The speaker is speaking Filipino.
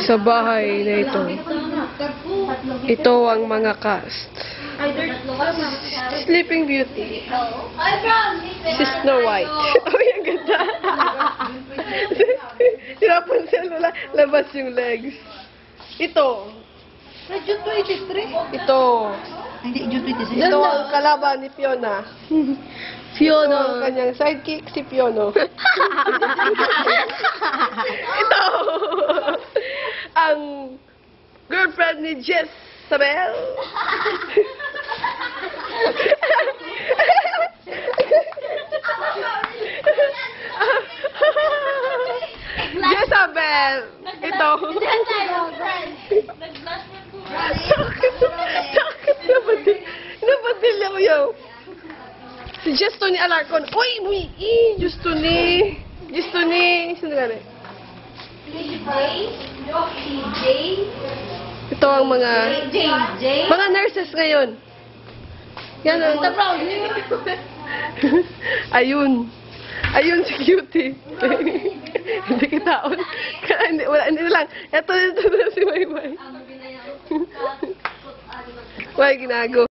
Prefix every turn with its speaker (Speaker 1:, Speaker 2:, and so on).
Speaker 1: Sa bahay na ito. Ito ang mga cast. Sleeping Beauty. Si Snow White. Ay, ang ganda. Si Rapunzel, labas yung legs. Ito.
Speaker 2: June 23.
Speaker 1: Ito.
Speaker 2: Hindi, June 26.
Speaker 1: Ito ang kalaban ni Fiona. Ito ang kanyang sidekick, si Fiona. Ito ang girlfriend ni Jezabel. Jezabel. Ito. Bakit? Nabatil ako yaw. Si Justoni Alarcon. Uy! Uy! Justoni! Sino gani? Ito ang mga nurses ngayon. Yan ang... Ayun. Ayun si Cutie. Hindi kitaon. Hindi lang. Ito si Maymay. May ginago.